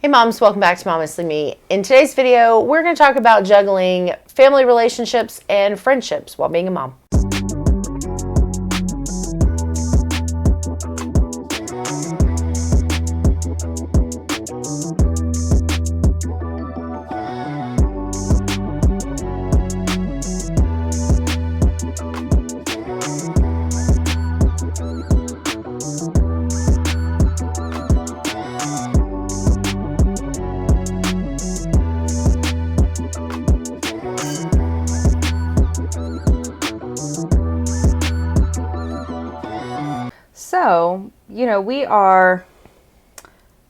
Hey moms, welcome back to Momestly Me. In today's video, we're going to talk about juggling family relationships and friendships while being a mom. So, we are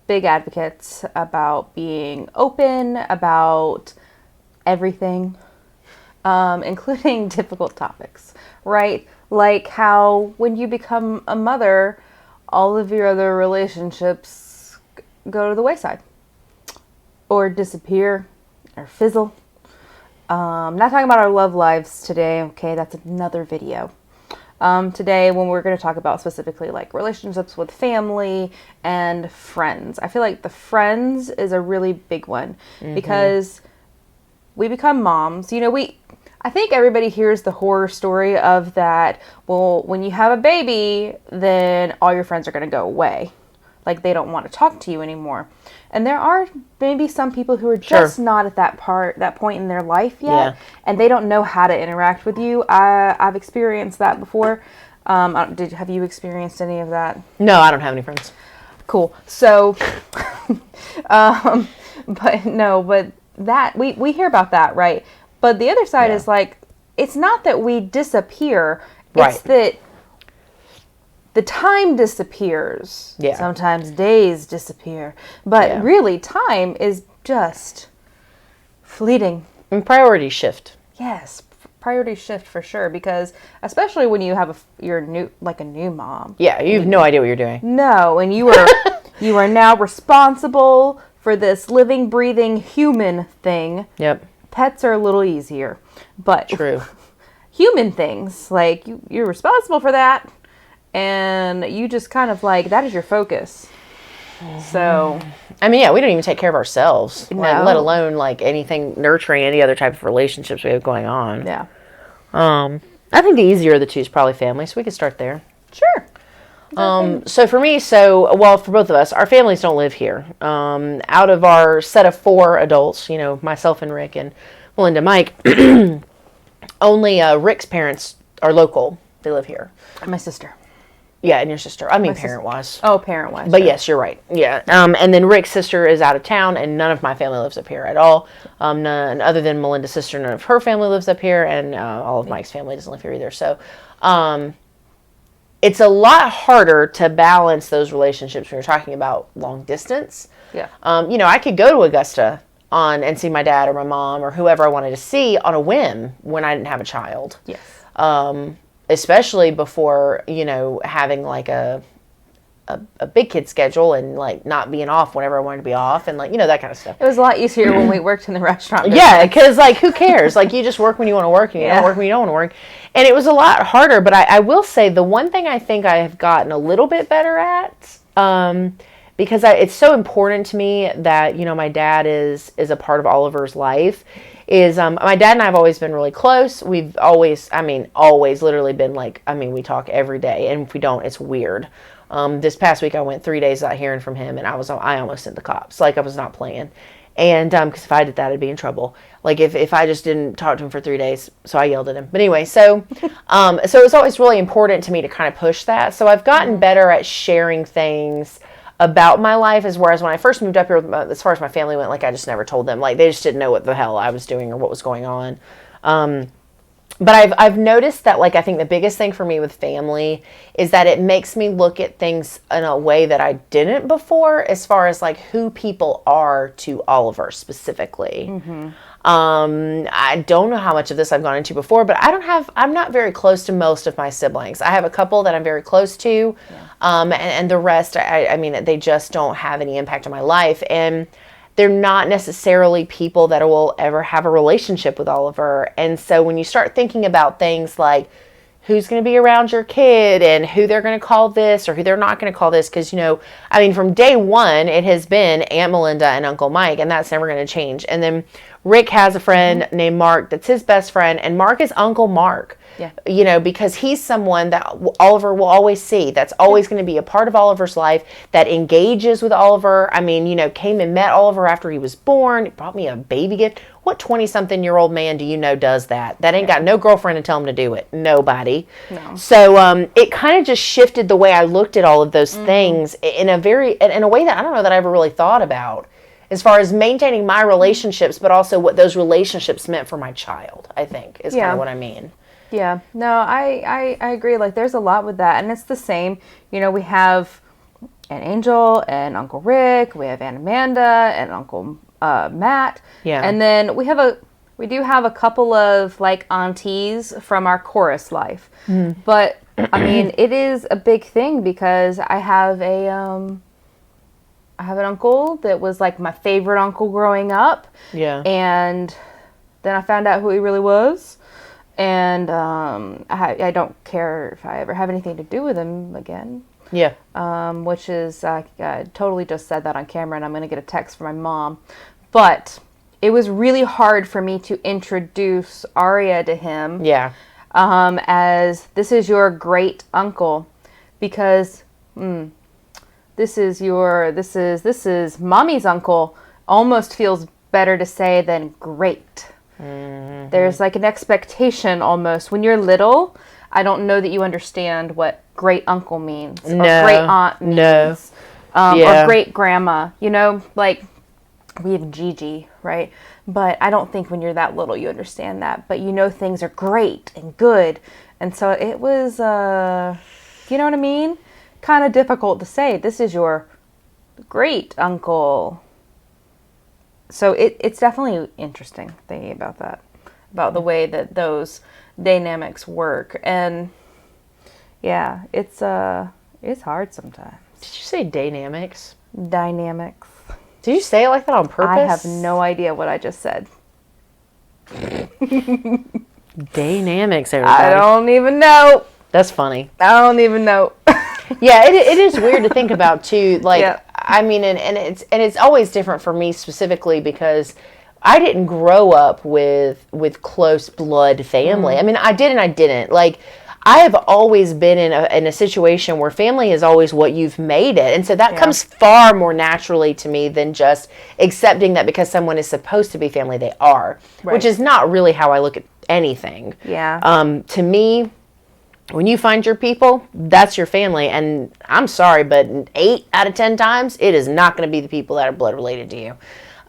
big advocates about being open about everything, including difficult topics, right? Like how when you become a mother, all of your other relationships go to the wayside or disappear or fizzle. Not talking about our love lives today, okay? That's another video. Today, when we're going to talk about specifically like relationships with family and friends. I feel like the friends is a really big one because we become moms. I think everybody hears the horror story of that. Well, when you have a baby, then all your friends are going to go away. Like they don't want to talk to you anymore. And there are maybe some people who are just not at that point in their life yet, and they don't know how to interact with you. I've experienced that before. Have you experienced any of that? No, I don't have any friends. Cool. So, but that we hear about that, right? But the other side is like, it's not that we disappear. It's that the time disappears. Yeah. Sometimes days disappear. But really, time is just fleeting. And priorities shift. Yes, priorities shift for sure. Because especially when you have you're new, like a new mom. Yeah, you have no idea what you're doing. No, and you are now responsible for this living, breathing human thing. Yep. Pets are a little easier, but true. Human things, like you're responsible for that. And you just kind of like, that is your focus. So, I mean, we don't even take care of ourselves, No. let alone like anything nurturing any other type of relationships we have going on. Yeah. I think the easier of the two is probably family, so we could start there. Sure. So for me, for both of us, our families don't live here. Out of our set of 4 adults, myself and Rick and Melinda, Mike, only Rick's parents are local. They live here. My sister. Yeah, and your sister. I mean, parent-wise. Oh, parent-wise. But yes, you're right. Yeah. And then Rick's sister is out of town, and none of my family lives up here at all. None, other than Melinda's sister, none of her family lives up here, and all of Mike's family doesn't live here either. So, it's a lot harder to balance those relationships when you're talking about long distance. Yeah. I could go to Augusta and see my dad or my mom or whoever I wanted to see on a whim when I didn't have a child. Yes. Especially before, having like a big kid schedule and like not being off whenever I wanted to be off and like, that kind of stuff. It was a lot easier when we worked in the restaurant business. Yeah, because like, who cares? Like, you just work when you want to work and you don't work when you don't want to work. And it was a lot harder, but I will say the one thing I think I have gotten a little bit better at, because it's so important to me that, my dad is a part of Oliver's life, is my dad and I have always been really close. We've always literally been like, we talk every day, and if we don't, it's weird. This past week I went 3 days without hearing from him, and I almost sent the cops. Like, I was not playing. And because if I did that, I'd be in trouble. Like, if I just didn't talk to him for 3 days, so I yelled at him. But anyway, so it's always really important to me to kind of push that. So I've gotten better at sharing things about my life, whereas when I first moved up here, as far as my family went, like, I just never told them. Like, they just didn't know what the hell I was doing or what was going on. But I've noticed that, like, I think the biggest thing for me with family is that it makes me look at things in a way that I didn't before, as far as like who people are to Oliver specifically. I don't know how much of this I've gone into before, but I'm not very close to most of my siblings. I have a couple that I'm very close to, and the rest, they just don't have any impact on my life. And they're not necessarily people that will ever have a relationship with Oliver. And so when you start thinking about things like, who's going to be around your kid and who they're going to call this or who they're not going to call this. Because, I mean, from day one, it has been Aunt Melinda and Uncle Mike, and that's never going to change. And then Rick has a friend named Mark that's his best friend, and Mark is Uncle Mark. Yeah. Because he's someone that Oliver will always see. That's always going to be a part of Oliver's life, that engages with Oliver. I mean, came and met Oliver after he was born. He brought me a baby gift. What 20-something-year-old man do you know does that? That ain't got no girlfriend to tell him to do it. Nobody. No. So it kind of just shifted the way I looked at all of those things in a way that I don't know that I ever really thought about, as far as maintaining my relationships, but also what those relationships meant for my child, I think, is kind of what I mean. Yeah, no, I agree. Like, there's a lot with that, and it's the same. We have Aunt Angel and Uncle Rick. We have Aunt Amanda and Uncle Matt. Yeah, and then we do have a couple of like aunties from our chorus life. But I mean, it is a big thing because I have an uncle that was like my favorite uncle growing up. Yeah, and then I found out who he really was. And I don't care if I ever have anything to do with him again. Yeah. Which is, I totally just said that on camera, and I'm going to get a text from my mom. But it was really hard for me to introduce Arya to him. Yeah. As this is your great uncle, because this is mommy's uncle. Almost feels better to say than great. Mm-hmm. There's like an expectation almost. When you're little, I don't know that you understand what great uncle means or great aunt means. Or great grandma. Like we have Gigi, right? But I don't think when you're that little you understand that. But things are great and good. And so it was, you know what I mean? Kind of difficult to say, this is your great uncle. So it's definitely interesting thinking about that, about the way that those dynamics work. And yeah, it's hard sometimes. Did you say dynamics? Dynamics. Did you say it like that on purpose? I have no idea what I just said. Dynamics, everybody. I don't even know. That's funny. I don't even know. Yeah, it is weird to think about too. Like, I mean, and it's always different for me specifically because I didn't grow up with close blood family. I mean, I did and I didn't. Like, I have always been in a situation where family is always what you've made it. And so that comes far more naturally to me than just accepting that because someone is supposed to be family, they are. Right. Which is not really how I look at anything. Yeah. To me, when you find your people, that's your family. And I'm sorry, but 8 out of 10 times, it is not going to be the people that are blood related to you.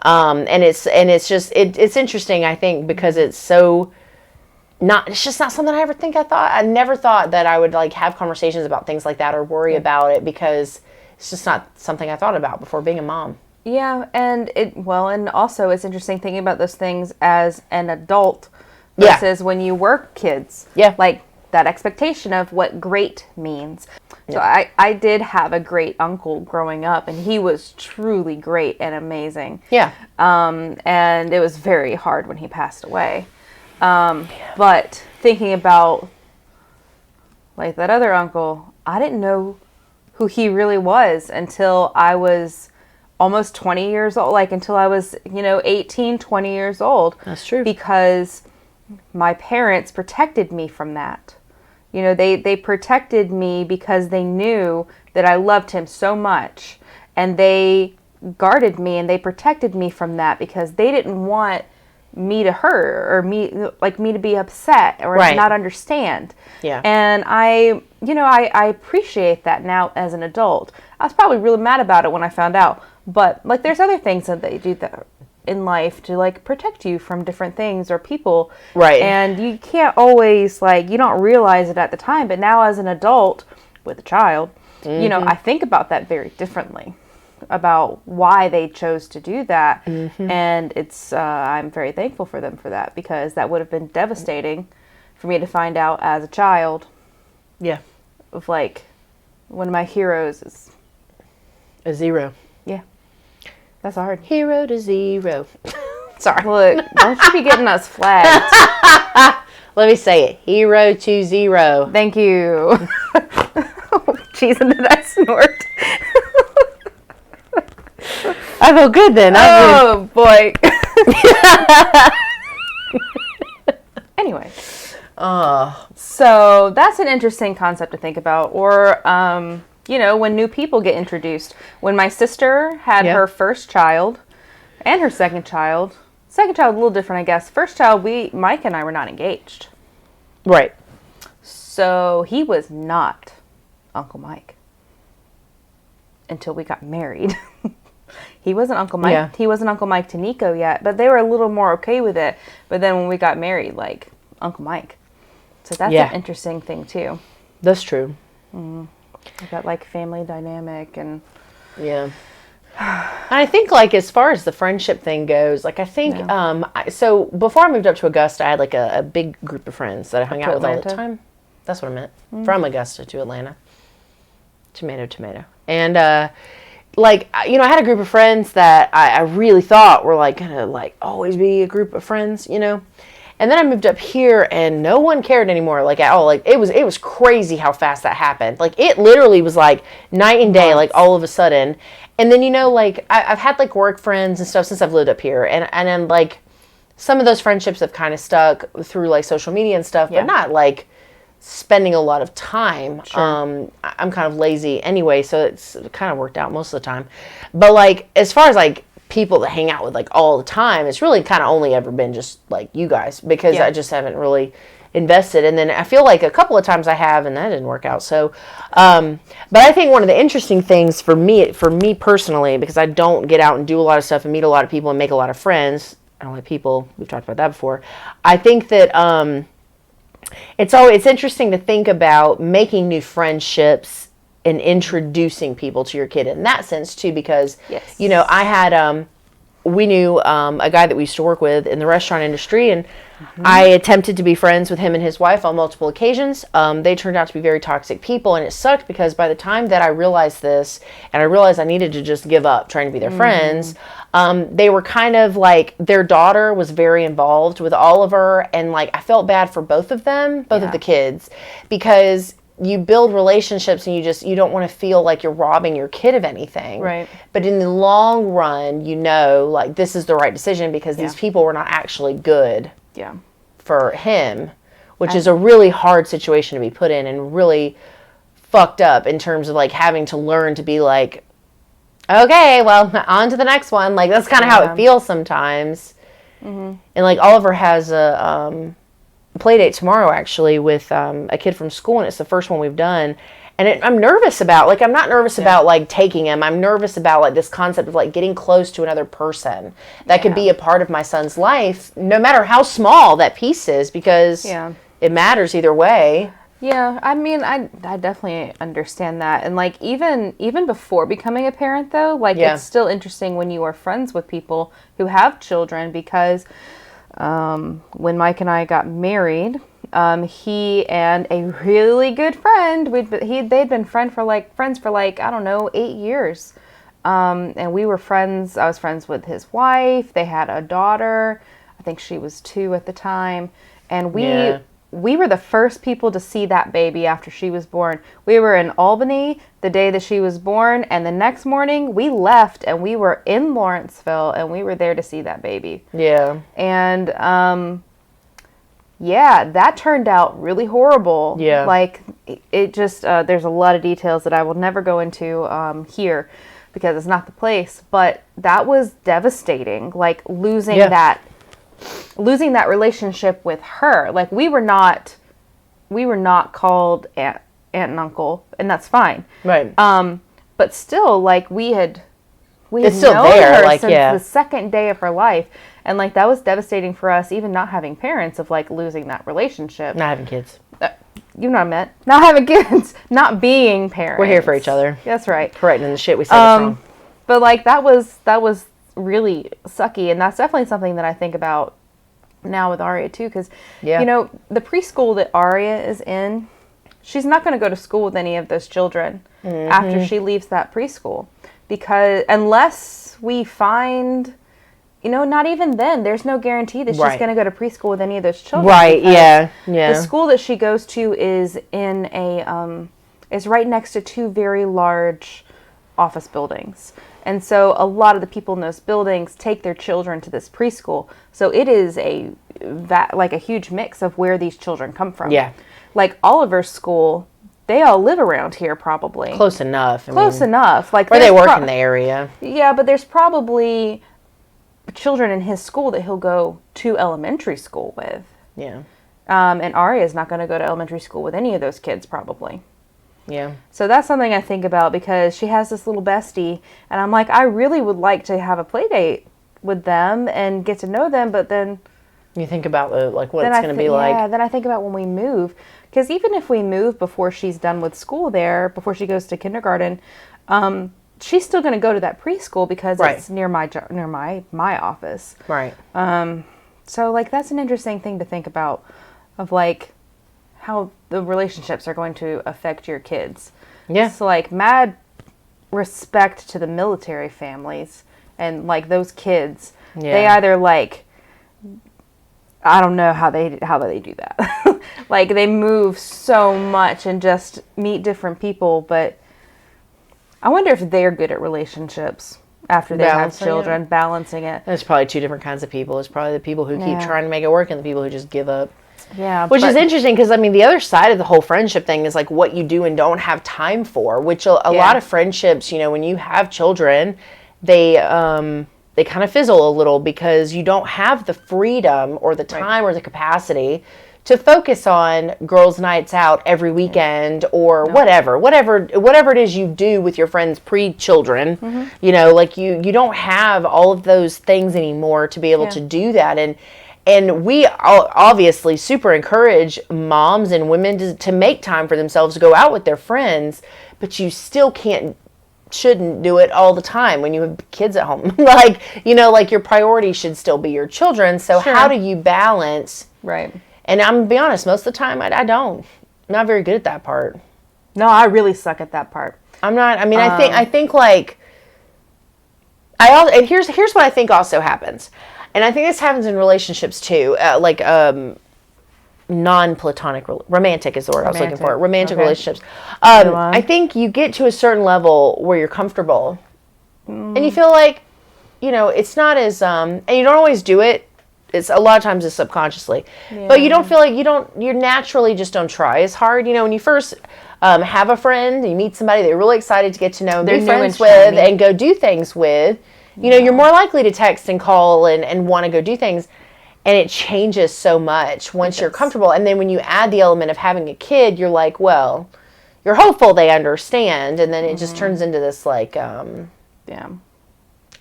And it's just interesting, I think, because it's just not something I ever think I thought. I never thought that I would like have conversations about things like that or worry about it because it's just not something I thought about before being a mom. Yeah, and also it's interesting thinking about those things as an adult versus when you were kids. Yeah. Like that expectation of what great means. So I did have a great uncle growing up, and he was truly great and amazing. Yeah. And it was very hard when he passed away. But thinking about like that other uncle, I didn't know who he really was until I was almost 20 years old, like until I was, 18, 20 years old. That's true. Because my parents protected me from that. They protected me because they knew that I loved him so much, and they guarded me and they protected me from that because they didn't want me to hurt or me to be upset or not understand. Yeah. And I appreciate that now as an adult. I was probably really mad about it when I found out, but like there's other things that they do that in life to like protect you from different things or people. Right. And you can't always you don't realize it at the time, but now as an adult with a child, I think about that very differently, about why they chose to do that. And it's I'm very thankful for them for that, because that would have been devastating for me to find out as a child. Yeah. Of like one of my heroes is a zero. Yeah. That's hard. Hero to zero. Sorry. Look, don't you be getting us flagged. Let me say it. Hero to zero. Thank you. Jeez, and did I snort? I feel good then. Oh, boy. Anyway. So that's an interesting concept to think about. Or, when new people get introduced. When my sister had her first child and her second child a little different, I guess. First child, Mike and I were not engaged. Right. So he was not Uncle Mike until we got married. He wasn't Uncle Mike. Yeah. He wasn't Uncle Mike to Nico yet, but they were a little more okay with it. But then when we got married, like Uncle Mike. So that's an interesting thing too. That's true. That like family dynamic and I think like as far as the friendship thing goes, like I think so before I moved up to Augusta, I had like a big group of friends that I hung out with all the time. That's what I meant. From Augusta to Atlanta. Tomato. And like, I had a group of friends that I really thought were like gonna like always be a group of friends, And then I moved up here and no one cared anymore, like at all. Like it was crazy how fast that happened. Like it literally was like night and day, like all of a sudden. And then, like I've had like work friends and stuff since I've lived up here. And then like some of those friendships have kind of stuck through like social media and stuff, but not like spending a lot of time. Sure. I'm kind of lazy anyway, so it's kind of worked out most of the time. But like as far as like people that hang out with like all the time, it's really kind of only ever been just like you guys, because I just haven't really invested. And then I feel like a couple of times I have, and that didn't work out. So, but I think one of the interesting things for me personally, because I don't get out and do a lot of stuff and meet a lot of people and make a lot of friends. I don't like people. We've talked about that before. I think that it's interesting to think about making new friendships and introducing people to your kid in that sense too, because I had we knew a guy that we used to work with in the restaurant industry, and I attempted to be friends with him and his wife on multiple occasions. They turned out to be very toxic people, and it sucked because by the time that I realized this, and I realized I needed to just give up trying to be their friends, they were kind of like, their daughter was very involved with Oliver, and like I felt bad for both of them, both of the kids, because you build relationships and you don't want to feel like you're robbing your kid of anything. Right. But in the long run, like this is the right decision because these people were not actually good for him, which is a really hard situation to be put in and really fucked up in terms of like having to learn to be like, okay, well, on to the next one. Like that's kind of how it feels sometimes. And like Oliver has a play date tomorrow actually with a kid from school, and it's the first one we've done, and I'm nervous about, like, I'm not nervous about like taking him, I'm nervous about like this concept of like getting close to another person that could be a part of my son's life, no matter how small that piece is, because it matters either way. I mean, I definitely understand that. And like even before becoming a parent though, like it's still interesting when you are friends with people who have children, because when Mike and I got married, he and a really good friend, they'd been friends for like, I don't know, 8 years. And we were friends. I was friends with his wife. They had a daughter. I think she was 2 at the time. And we were the first people to see that baby after she was born. We were in Albany the day that she was born, and the next morning we left and we were in Lawrenceville, and we were there to see that baby. Yeah. And that turned out really horrible. Yeah. Like it just there's a lot of details that I will never go into here because it's not the place, but that was devastating. Like losing that relationship with her. Like we were not called aunt and uncle, and that's fine. Right. But still, like we had it's known her like, since the second day of her life, and like that was devastating for us, even not having parents, of like losing that relationship. Not having kids. You know what I meant. Not having kids. Not being parents. We're here for each other. That's right. Correcting the shit we said was wrong. But like that was really sucky, and that's definitely something that I think about now with Aria too, because the preschool that Aria is in, she's not going to go to school with any of those children after she leaves that preschool, because unless we find not even then. There's no guarantee that she's Right. going to go to preschool with any of those children. Right, yeah. The school that she goes to is in is right next to two very large office buildings. And so a lot of the people in those buildings take their children to this preschool. So it is a huge mix of where these children come from. Yeah. Like Oliver's school, they all live around here probably. Close enough. Close enough. Like, or they work in the area. Yeah, but there's probably children in his school that he'll go to elementary school with. Yeah. And Arya's not going to go to elementary school with any of those kids probably. Yeah. So that's something I think about because she has this little bestie, and I'm like, I really would like to have a play date with them and get to know them, but then you think about what it's going to be like. Yeah, then I think about when we move, because even if we move before she's done with school there, before she goes to kindergarten, she's still going to go to that preschool because it's near my office. Right. So like that's an interesting thing to think about, of like how the relationships are going to affect your kids. Yeah. So like mad respect to the military families and like those kids. Yeah. They either like, I don't know how they do that. Like they move so much and just meet different people, but I wonder if they're good at relationships after they have children, balancing it. There's probably two different kinds of people. There's probably the people who keep trying to make it work and the people who just give up. Yeah. Which is interesting because, I mean, the other side of the whole friendship thing is like what you do and don't have time for, which a lot of friendships, when you have children, they kind of fizzle a little because you don't have the freedom or the time or the capacity to focus on girls' nights out every weekend or whatever it is you do with your friends pre-children. Like you don't have all of those things anymore to be able to do that. And we obviously super encourage moms and women to make time for themselves to go out with their friends, but you still shouldn't do it all the time when you have kids at home. Like your priority should still be your children. So how do you balance? Right. And I'm going to be honest, most of the time I don't. I'm not very good at that part. No, I really suck at that part. I'm not. I mean, I think like and here's what I think also happens. And I think this happens in relationships too. Non-platonic, romantic is the word I was looking for. Romantic relationships. I think you get to a certain level where you're comfortable, and you feel like, it's not as and you don't always do it. It's a lot of times it's subconsciously, but you don't feel like you naturally just don't try as hard. When you first have a friend, you meet somebody that you're really excited to get to know and be friends with and go do things with. You're more likely to text and call and want to go do things. And it changes so much once you're comfortable. And then when you add the element of having a kid, you're like, well, you're hopeful they understand. And then it just turns into this like,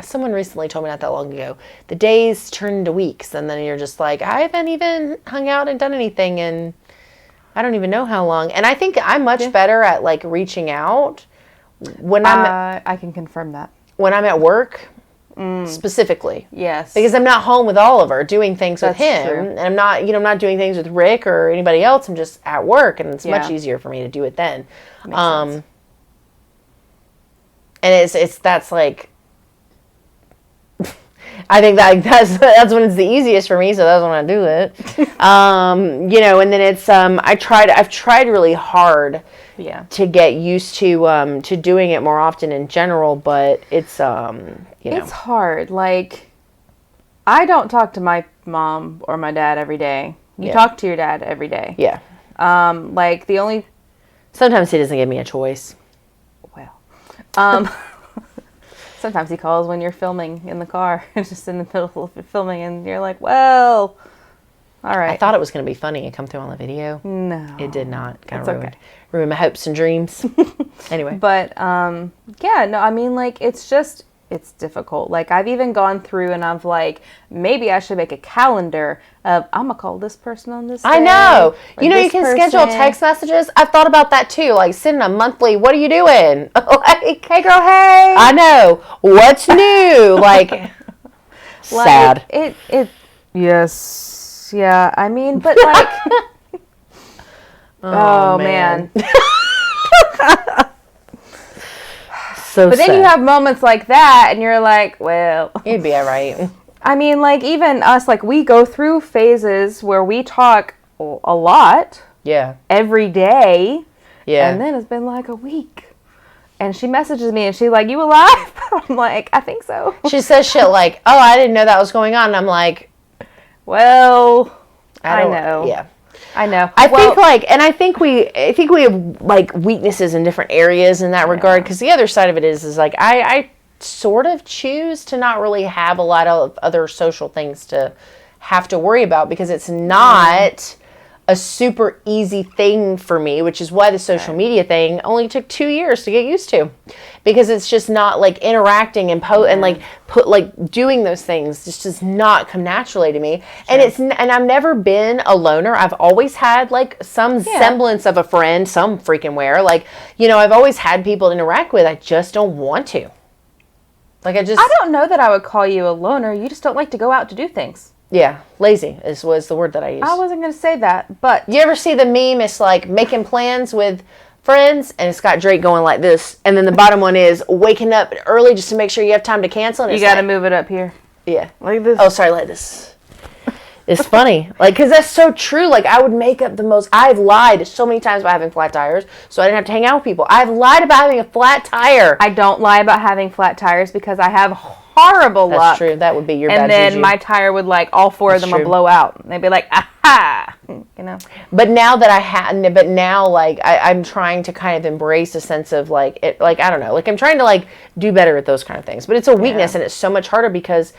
someone recently told me not that long ago, the days turn into weeks. And then you're just like, I haven't even hung out and done anything. And I don't even know how long. And I think I'm much better at like reaching out when I can confirm that. When I'm at work. Specifically. Yes. Because I'm not home with Oliver doing things with him. True. And I'm not doing things with Rick or anybody else. I'm just at work and it's much easier for me to do it then. Makes sense. And that's like I think that's when it's the easiest for me, so that's when I do it. And then it's I've tried really hard to get used to doing it more often in general, but it's it's hard. Like I don't talk to my mom or my dad every day. You talk to your dad every day. Yeah. Like the only sometimes he doesn't give me a choice. Well. Sometimes he calls when you're filming in the car, just in the middle of filming, and you're like, well, all right. I thought it was going to be funny and come through on the video. No. It did not. It's okay. Ruined my hopes and dreams. Anyway. But, I mean, like, it's difficult. Like, I've even gone through and I've like, maybe I should make a calendar of, I'm going to call this person on this day. I know. You can schedule text messages. I've thought about that too. Like sending a monthly, what are you doing? Like, hey girl, hey. I know. What's new? Like, sad. Yes. Yeah. I mean, but like, oh man. So but then you have moments like that and you're like, well, you'd be all right. I mean, like, even us, like, we go through phases where we talk a lot. Yeah. Every day. Yeah. And then it's been like a week. And she messages me and she's like, you alive? I'm like, I think so. She says shit like, oh, I didn't know that was going on. And I'm like, well, I know. Yeah. I know. I think we have like weaknesses in different areas in that regard. Because the other side of it is like, I sort of choose to not really have a lot of other social things to have to worry about, because it's not a super easy thing for me, which is why the social media thing only took 2 years to get used to, because it's just not like interacting and and like doing those things just does not come naturally to me. Sure. And I've never been a loner. I've always had like some semblance of a friend, some freaking where, like, I've always had people to interact with. I just don't want to. Like I don't know that I would call you a loner. You just don't like to go out to do things. Yeah, lazy was the word that I used. I wasn't going to say that, but... You ever see the meme? It's like making plans with friends, and it's got Drake going like this, and then the bottom one is waking up early just to make sure you have time to cancel. And you got to move it up here. Yeah. Like this. Oh, sorry, like this. It's funny. Like, because that's so true. Like, I would make up the most... I've lied so many times about having flat tires, so I didn't have to hang out with people. I've lied about having a flat tire. I don't lie about having flat tires because I have horrible luck. That's true. That would be your bad And then juju. my tire would, like, all four of them would blow out. They'd be like, aha! But now that I'm trying to kind of embrace a sense of, like, it, like, I don't know. Like, I'm trying to, like, do better at those kind of things. But it's a weakness, and it's so much harder because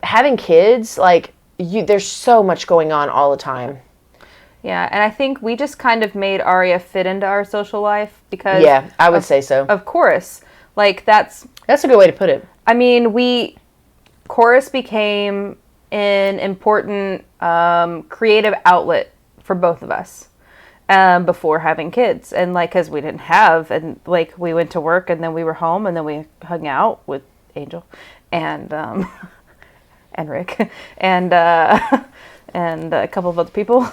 having kids, like... there's so much going on all the time. Yeah, and I think we just kind of made Aria fit into our social life because... Yeah, I would say so. Of course. Like, that's a good way to put it. I mean, chorus became an important creative outlet for both of us before having kids. And, like, because we didn't have, and, like, we went to work and then we were home and then we hung out with Angel and... and Rick, and a couple of other people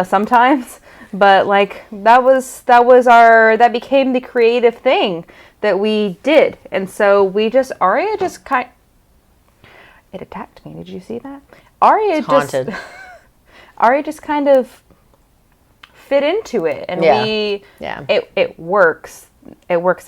sometimes, but like that became the creative thing that we did, and so Aria just it attacked me. Did you see that? Aria just kind of fit into it, and it works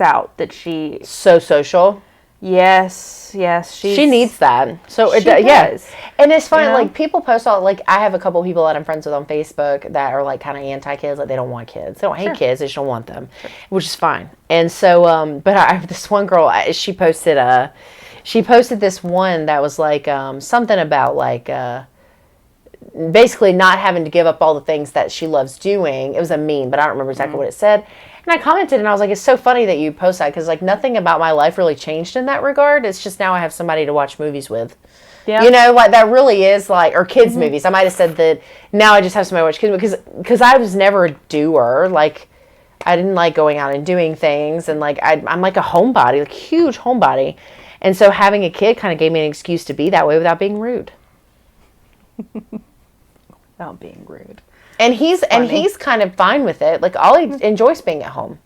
out that she so social. Yes, she needs that. So it does. And it's funny, like people post all, like I have a couple of people that I'm friends with on Facebook that are like kind of anti-kids, like they don't want kids, they don't hate kids, they just don't want them, which is fine. And so, but I have this one girl, she posted this one that was like something about like basically not having to give up all the things that she loves doing. It was a meme, but I don't remember exactly what it said. And I commented, and I was like, it's so funny that you post that, because like nothing about my life really changed in that regard. It's just now I have somebody to watch movies with. Yeah. Like that really is like, or kids movies. I might have said that now I just have somebody to watch kids movies, because I was never a doer. Like I didn't like going out and doing things, and like I'm like a homebody, like huge homebody. And so having a kid kind of gave me an excuse to be that way without being rude. Without being rude. And he's kind of fine with it. Like Ollie enjoys being at home.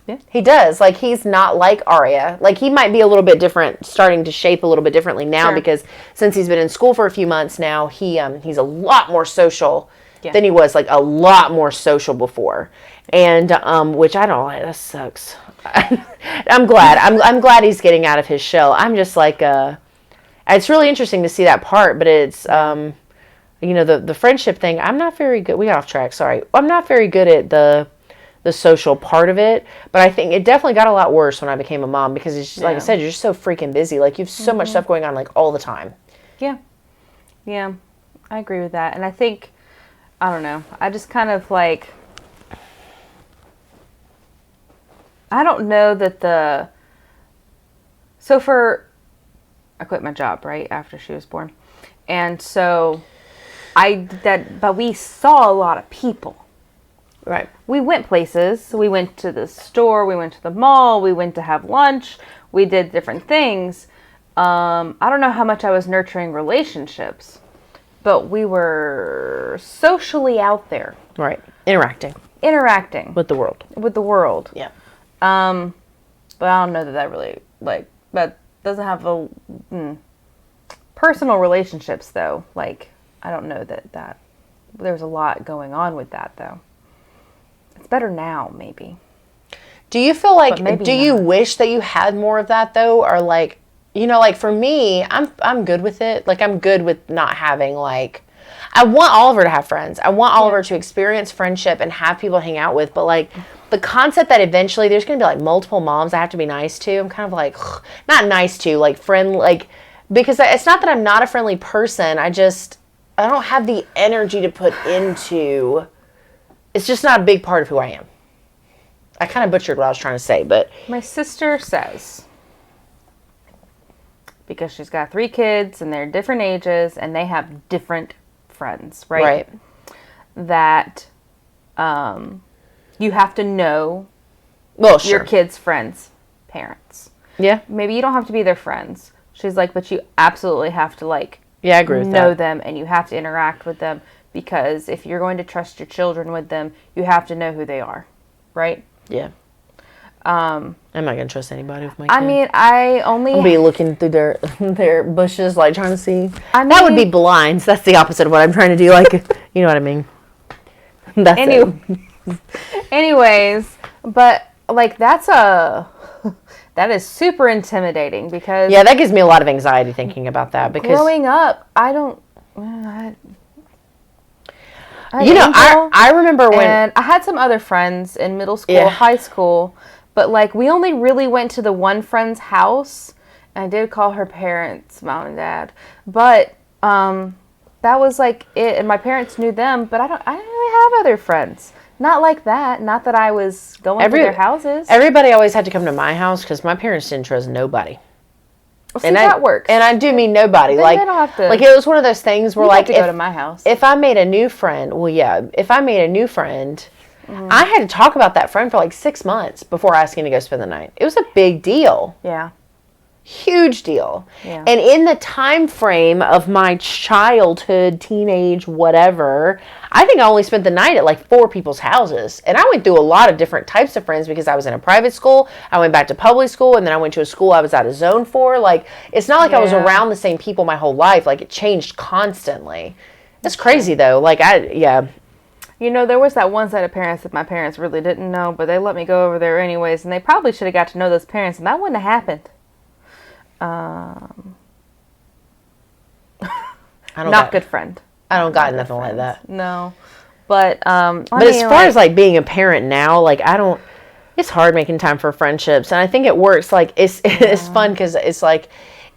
Yeah. He does. Like he's not like Aria. Like he might be a little bit different, starting to shape a little bit differently now, because since he's been in school for a few months now, he's a lot more social than he was, like a lot more social before. And which I don't like. That sucks. I'm glad. I'm glad he's getting out of his shell. I'm just like it's really interesting to see that part, but it's the friendship thing, I'm not very good. We got off track, sorry. I'm not very good at the social part of it, but I think it definitely got a lot worse when I became a mom, because it's just, like I said, you're just so freaking busy. Like you have so much stuff going on, like all the time. Yeah. Yeah, I agree with that. And I think, I don't know, I just kind of like, I don't know that I quit my job, right, after she was born. And so... but we saw a lot of people. Right. We went places. We went to the store. We went to the mall. We went to have lunch. We did different things. I don't know how much I was nurturing relationships, but we were socially out there. Right. Interacting. With the world. Yeah. But I don't know that really, like, that doesn't have a... personal relationships, though, like, I don't know that there's a lot going on with that, though. It's better now, maybe. Do you feel like, do you wish that you had more of that, though? Or, like, you know, like, for me, I'm good with it. Like, I'm good with not having, like, I want Oliver to have friends. I want Oliver to experience friendship and have people to hang out with. But, like, the concept that eventually there's going to be, like, multiple moms I have to be nice to, I'm kind of like, not nice to, like, friend, like, because it's not that I'm not a friendly person. I don't have the energy to put into, it's just not a big part of who I am. I kind of butchered what I was trying to say, but. My sister says, because she's got 3 kids and they're different ages and they have different friends, right? Right. That you have to know your kids' friends' parents. Yeah. Maybe you don't have to be their friends. She's like, but you absolutely have to, like, I agree with know that. them, and you have to interact with them, because if you're going to trust your children with them, you have to know who they are, right? Yeah. I'm not gonna trust anybody with my kids. I mean, I'll be looking through their bushes, like, trying to see. That would be blinds. That's the opposite of what I'm trying to do. Like, you know what I mean? That's it. Anyways, but, like, that is super intimidating, because that gives me a lot of anxiety thinking about that, because growing up, I remember when, and I had some other friends in middle school, high school, but, like, we only really went to the one friend's house, and I did call her parents, mom and dad, but that was, like, it, and my parents knew them, but I didn't really have other friends. Not like that. Not that I was going to their houses. Everybody always had to come to my house because my parents didn't trust nobody. Well, see, that works. And I do mean nobody. Then like, they don't have to, like, it was one of those things where, like, to go to my house. If I made a new friend, if I made a new friend, I had to talk about that friend for, like, 6 months before asking to go spend the night. It was a big deal. Yeah. Huge deal. Yeah. And in the time frame of my childhood, teenage, whatever, I think I only spent the night at, like, 4 people's houses. And I went through a lot of different types of friends because I was in a private school. I went back to public school, and then I went to a school I was out of zone for. Like, it's not like I was around the same people my whole life. Like, it changed constantly. It's crazy, though. Like, You know, there was that one set of parents that my parents really didn't know, but they let me go over there anyways, and they probably should have got to know those parents, and that wouldn't have happened. Good friend. I don't got nothing like that. No, but as far as, like, being a parent now, like, it's hard making time for friendships, and I think it works. Like, it's fun because it's like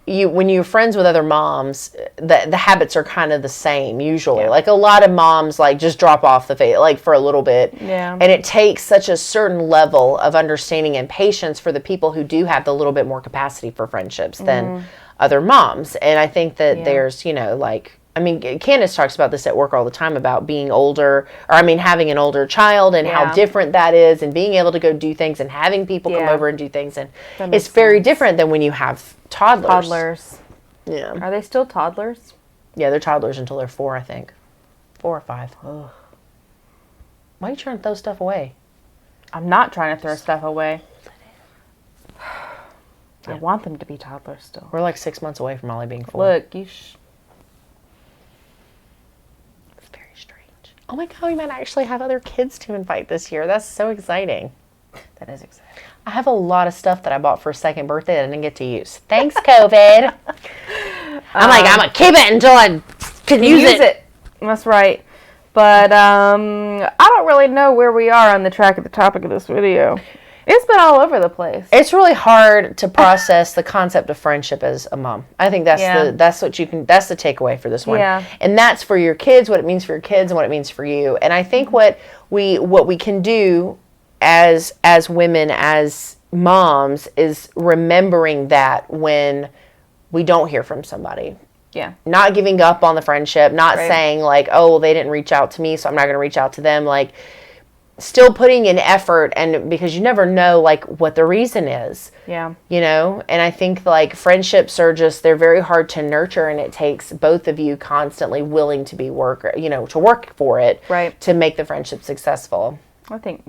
when you're friends with other moms, the habits are kind of the same usually. Yeah. Like, a lot of moms, like, just drop off the face, like, for a little bit. Yeah. And it takes such a certain level of understanding and patience for the people who do have the little bit more capacity for friendships than other moms. And I think that there's, you know, like, I mean, Candace talks about this at work all the time about being older, having an older child and how different that is, and being able to go do things and having people come over and do things. And it's very different than when you have toddlers. Yeah. Are they still toddlers? Yeah, they're toddlers until they're 4, I think. 4 or 5. Ugh. Why are you trying to throw stuff away? I'm not trying to throw stuff away. I want them to be toddlers still. We're like 6 months away from Ollie being 4. Look, Oh my God, we might actually have other kids to invite this year. That's so exciting. That is exciting. I have a lot of stuff that I bought for a second birthday that I didn't get to use. Thanks, COVID. I'm going to keep it until I can use it. That's right. But I don't really know where we are on the track of the topic of this video. It's been all over the place. It's really hard to process the concept of friendship as a mom. I think that's that's the takeaway for this one. Yeah. And that's for your kids, what it means for your kids and what it means for you. And I think what we can do as women, as moms, is remembering that when we don't hear from somebody. Yeah. Not giving up on the friendship, not saying, like, oh, well, they didn't reach out to me, so I'm not going to reach out to them. Like, still putting in effort, and because you never know, like, what the reason is. Yeah. You know? And I think, like, friendships are they're very hard to nurture, and it takes both of you constantly willing to to work for it. Right. To make the friendship successful. I think,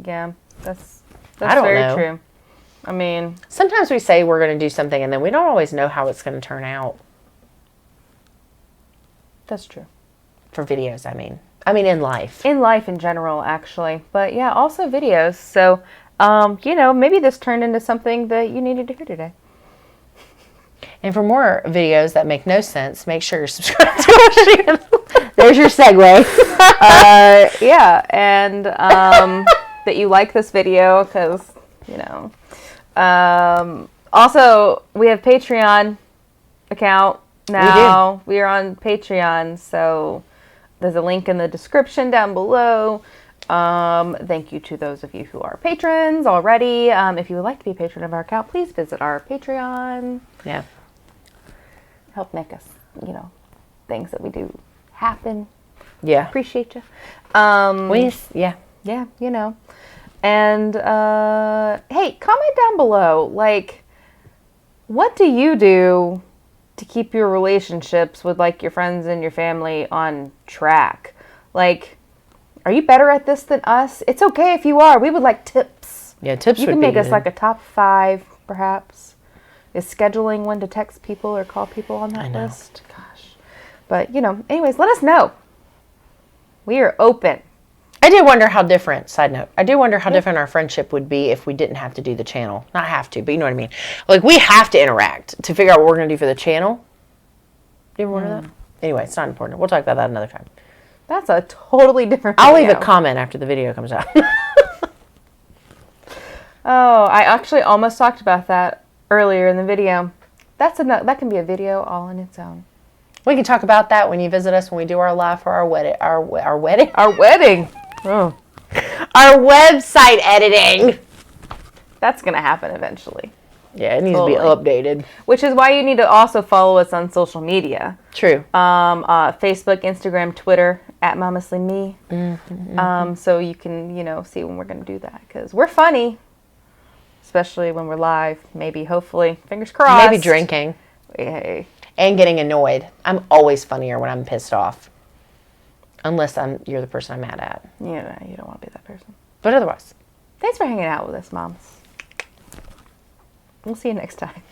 that's I don't very know. true. I mean, sometimes we say we're going to do something, and then we don't always know how it's going to turn out. That's true. For videos, I mean. I mean, in life. In life in general, actually. But yeah, also videos. So, maybe this turned into something that you needed to hear today. And for more videos that make no sense, make sure you're subscribed to our channel. There's your segue. And that you like this video because, also, we have Patreon account now. We are on Patreon, so there's a link in the description down below. Thank you to those of you who are patrons already. If you would like to be a patron of our account, please visit our Patreon. Yeah. Help make us, things that we do happen. Yeah. Appreciate you. Yeah. Yeah, And, hey, comment down below, what do you do to keep your relationships with, your friends and your family on track? Are you better at this than us? It's okay if you are. We would like tips. Yeah, tips You would can be make us good. a top 5, perhaps. Is scheduling when to text people or call people on that I know. list? Gosh. But, anyways, let us know. We are open. I do wonder how different, side note, different our friendship would be if we didn't have to do the channel. Not have to, but you know what I mean. We have to interact to figure out what we're going to do for the channel. Do you ever wonder that? Anyway, it's not important. We'll talk about that another time. That's a totally different I'll video. leave a comment after the video comes out. Oh, I actually almost talked about that earlier in the video. That can be a video all on its own. We can talk about that when you visit us when we do our live for our wedding. Our wedding? Our wedding. Oh. Our website editing. That's going to happen eventually. Yeah, it needs to be updated. Which is why you need to also follow us on social media. True. Facebook, Instagram, Twitter, at Momestly Me. So you can, see when we're going to do that. Because we're funny. Especially when we're live. Maybe, hopefully. Fingers crossed. Maybe drinking. Hey. And getting annoyed. I'm always funnier when I'm pissed off. Unless you're the person I'm mad at. Yeah, you don't want to be that person. But otherwise. Thanks for hanging out with us, Moms. We'll see you next time.